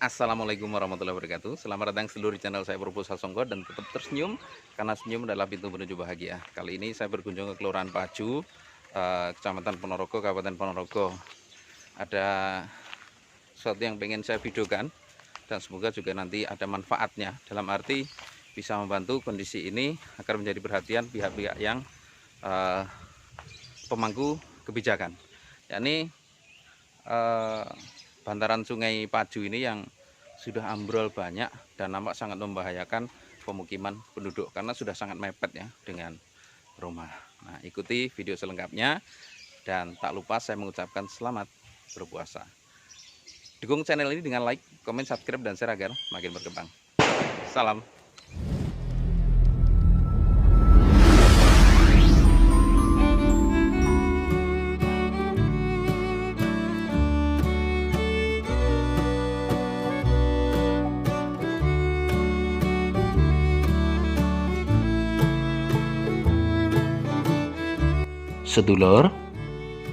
Assalamualaikum warahmatullahi wabarakatuh. Selamat datang seluruh channel saya Proposal Songko dan tetap tersenyum karena senyum adalah pintu menuju bahagia. Kali ini saya berkunjung ke Kelurahan Paju, Kecamatan Ponorogo, Kabupaten Ponorogo. Ada sesuatu yang pengen saya videokan dan semoga juga nanti ada manfaatnya. Dalam arti bisa membantu kondisi ini agar menjadi perhatian pihak-pihak yang pemangku kebijakan. Yakni bantaran Sungai Paju ini yang sudah ambrol banyak dan nampak sangat membahayakan pemukiman penduduk karena sudah sangat mepet ya dengan rumah. Nah, ikuti video selengkapnya dan tak lupa saya mengucapkan selamat berpuasa. Dukung channel ini dengan like, komen, subscribe, dan share agar makin berkembang. Salam. Sedulur,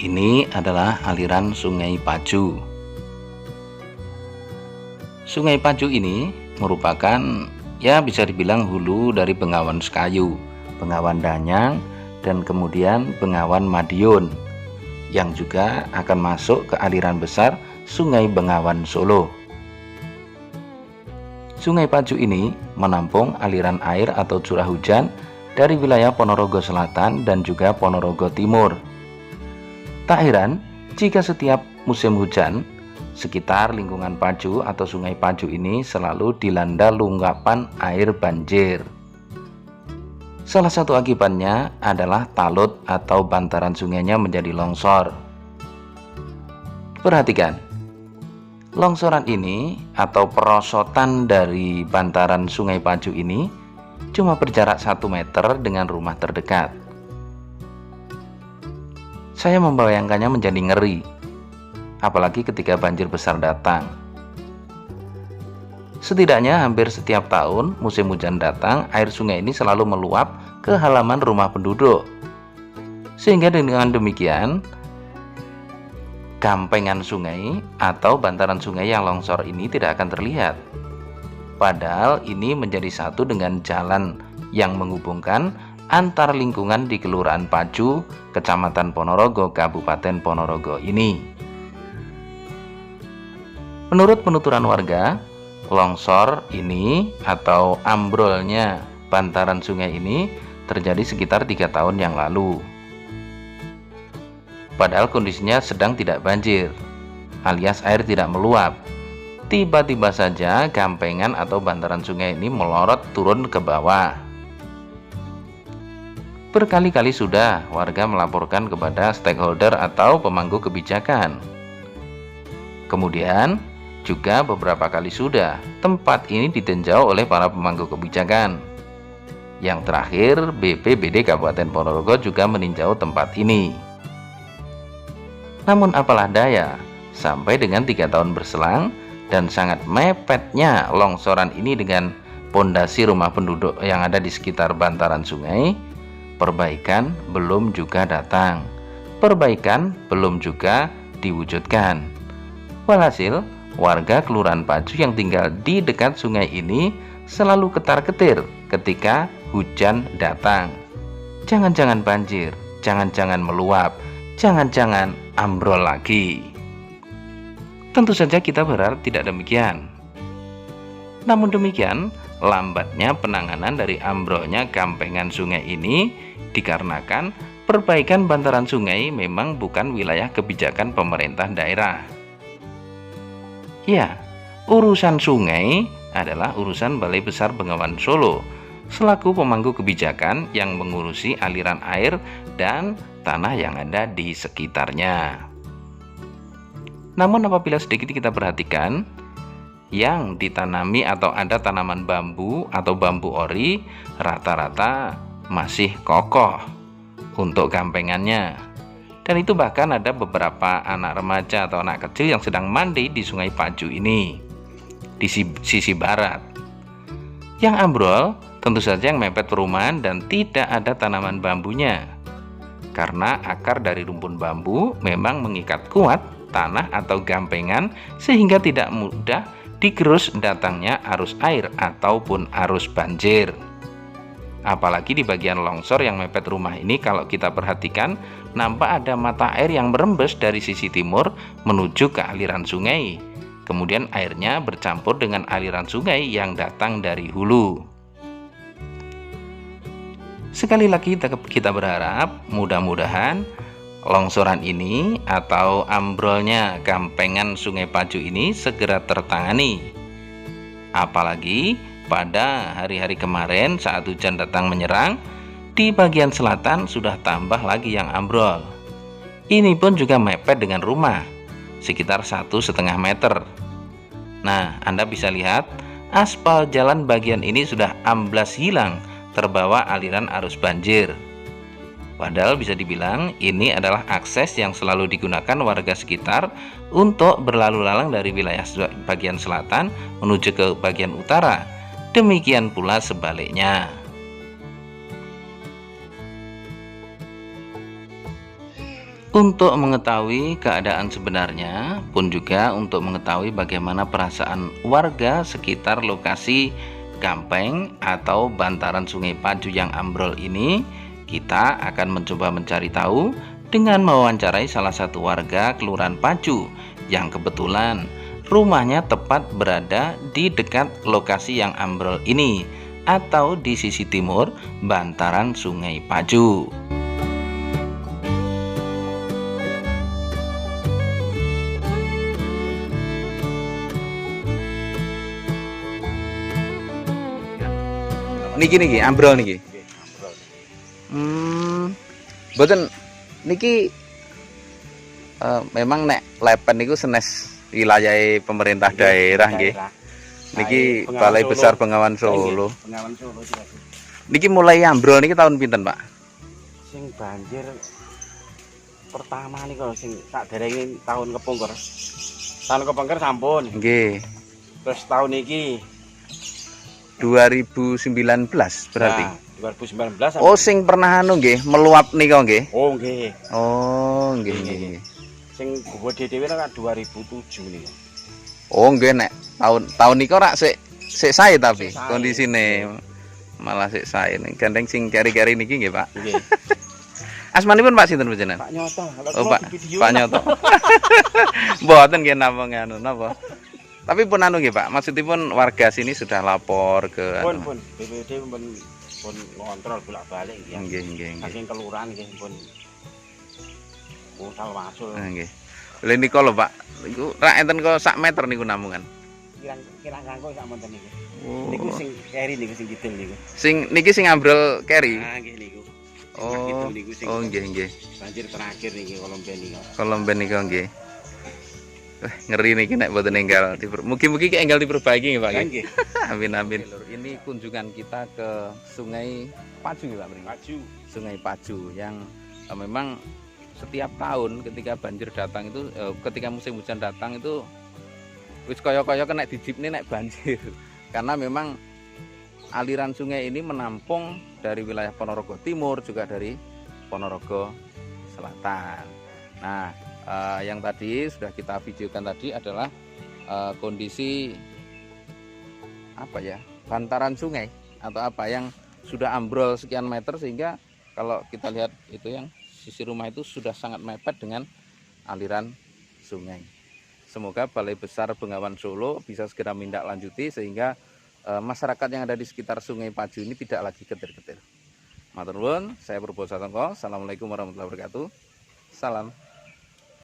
ini adalah aliran Sungai Paju. Sungai Paju ini merupakan ya bisa dibilang hulu dari Bengawan Sekayu, Bengawan Danyang, dan kemudian Bengawan Madiun yang juga akan masuk ke aliran besar Sungai Bengawan Solo. Sungai Paju ini menampung aliran air atau curah hujan dari wilayah Ponorogo Selatan dan juga Ponorogo Timur. Tak heran jika setiap musim hujan, sekitar lingkungan Paju atau Sungai Paju ini selalu dilanda luapan air banjir. Salah satu akibatnya adalah talut atau bantaran sungainya menjadi longsor. Perhatikan, longsoran ini atau perosotan dari bantaran Sungai Paju ini cuma berjarak 1 meter dengan rumah terdekat. Saya membayangkannya menjadi ngeri, apalagi ketika banjir besar datang. Setidaknya hampir setiap tahun musim hujan datang, air sungai ini selalu meluap ke halaman rumah penduduk. Sehingga dengan demikian, gampengan sungai atau bantaran sungai yang longsor ini tidak akan terlihat. Padahal ini menjadi satu dengan jalan yang menghubungkan antar lingkungan di Kelurahan Paju, Kecamatan Ponorogo, Kabupaten Ponorogo ini. Menurut penuturan warga, longsor ini atau ambrolnya bantaran sungai ini terjadi sekitar 3 tahun yang lalu. Padahal kondisinya sedang tidak banjir, alias air tidak meluap. Tiba-tiba saja gampengan atau bantaran sungai ini melorot turun ke bawah. Berkali-kali sudah warga melaporkan kepada stakeholder atau pemangku kebijakan. Kemudian juga beberapa kali sudah tempat ini ditinjau oleh para pemangku kebijakan. Yang terakhir, BPBD Kabupaten Ponorogo juga meninjau tempat ini. Namun apalah daya, sampai dengan 3 tahun berselang dan sangat mepetnya longsoran ini dengan pondasi rumah penduduk yang ada di sekitar bantaran sungai, perbaikan belum juga datang, perbaikan belum juga diwujudkan. Walhasil, warga Kelurahan Paju yang tinggal di dekat sungai ini selalu ketar-ketir ketika hujan datang. Jangan-jangan banjir, jangan-jangan meluap, jangan-jangan ambrol lagi. Tentu saja kita berharap tidak demikian. Namun demikian, lambatnya penanganan dari ambrolnya gampengan sungai ini dikarenakan perbaikan bantaran sungai memang bukan wilayah kebijakan pemerintah daerah. Ya, urusan sungai adalah urusan Balai Besar Bengawan Solo selaku pemangku kebijakan yang mengurusi aliran air dan tanah yang ada di sekitarnya. Namun apabila sedikit kita perhatikan, yang ditanami atau ada tanaman bambu atau bambu ori rata-rata masih kokoh untuk gampengannya. Dan itu bahkan ada beberapa anak remaja atau anak kecil yang sedang mandi di Sungai Paju ini di sisi barat. Yang ambrol tentu saja yang mepet perumahan dan tidak ada tanaman bambunya. Karena akar dari rumpun bambu memang mengikat kuat tanah atau gampengan sehingga tidak mudah digerus datangnya arus air ataupun arus banjir. Apalagi di bagian longsor yang mepet rumah ini, kalau kita perhatikan nampak ada mata air yang merembes dari sisi timur menuju ke aliran sungai. Kemudian airnya bercampur dengan aliran sungai yang datang dari hulu. Sekali lagi kita berharap mudah-mudahan longsoran ini atau ambrolnya gampengan Sungai Paju ini segera tertangani. Apalagi pada hari-hari kemarin saat hujan datang menyerang, di bagian selatan sudah tambah lagi yang ambrol. Ini pun juga mepet dengan rumah, sekitar 1,5 meter. Nah, Anda bisa lihat aspal jalan bagian ini sudah amblas hilang terbawa aliran arus banjir. Padahal bisa dibilang ini adalah akses yang selalu digunakan warga sekitar untuk berlalu lalang dari wilayah bagian selatan menuju ke bagian utara. Demikian pula sebaliknya. Untuk mengetahui keadaan sebenarnya pun juga untuk mengetahui bagaimana perasaan warga sekitar lokasi gampeng atau bantaran Sungai Paju yang ambrol ini, kita akan mencoba mencari tahu dengan mewawancarai salah satu warga Kelurahan Paju yang kebetulan rumahnya tepat berada di dekat lokasi yang ambrol ini atau di sisi timur bantaran Sungai Paju. Niki ambrol niki. Boten niki memang nek lepen niku senes wilayah pemerintah daerah nggih. Niki Balai Besar Bengawan Solo. Bengawan Solo. Niki mulai ambrol niki tahun pinten, Pak? Sing banjir pertama niku sing tak derengi tahun kepungkur. Tahun kepungkur sampun. Nggih. Terus tahun iki 2019 berarti. Nah, 2019. Oh, sing pernah anu nggih, meluap nika nggih. Oh, nggih. Oh, nggih. Sing gede dhewe kan 2007 niku. Oh, nggih nek tahun niku rak sik sae tapi kondisine malah sik sae. Gandeng sing keri-keri niki nggih, Pak. Nggih. Asmanipun Pak sinten panjenengan? Pak Nyoto. Oh, Pak Nyoto. Mboten nggih namung anu napa. Tapi pun anu nggih, Pak. Maksudipun warga sini sudah lapor ke pun BPD pun ngontrol bolak-balik nggih. Nggih. Saking kelurahan nggih pun asal wasul. Nggih. Lha niku lho, Pak. Niku rak enten kok sak meter niku namungan. Kira kanggo sak monten niku. Oh. Niku sing keri niku sing kidul niku. Sing niki sing ambrol keri. Ah, nggih niku. Oh. Oh, nggih. Banjir terakhir niki Kolomben niku. Kolomben niku nggih. Ngeri niki nek mboten enggal. Mugi-mugi ki enggal diperbaiki nggih, Pak. Nggih. Amin. Ini kunjungan kita ke Sungai Paju nggih, Pak. Paju. Sungai Paju yang memang setiap tahun ketika banjir datang itu ketika musim hujan datang itu wis kaya-kaya kena dijipne nek banjir. Karena memang aliran sungai ini menampung dari wilayah Ponorogo Timur juga dari Ponorogo Selatan. Nah, yang tadi sudah kita videokan tadi adalah kondisi apa ya, bantaran sungai atau apa yang sudah ambrol sekian meter, sehingga kalau kita lihat itu yang sisi rumah itu sudah sangat mepet dengan aliran sungai. Semoga Balai Besar Bengawan Solo bisa segera menindaklanjuti sehingga masyarakat yang ada di sekitar Sungai Paju ini tidak lagi ketir-ketir. Matur nuwun, saya Purbo Satongko. Assalamualaikum warahmatullahi wabarakatuh. Salam.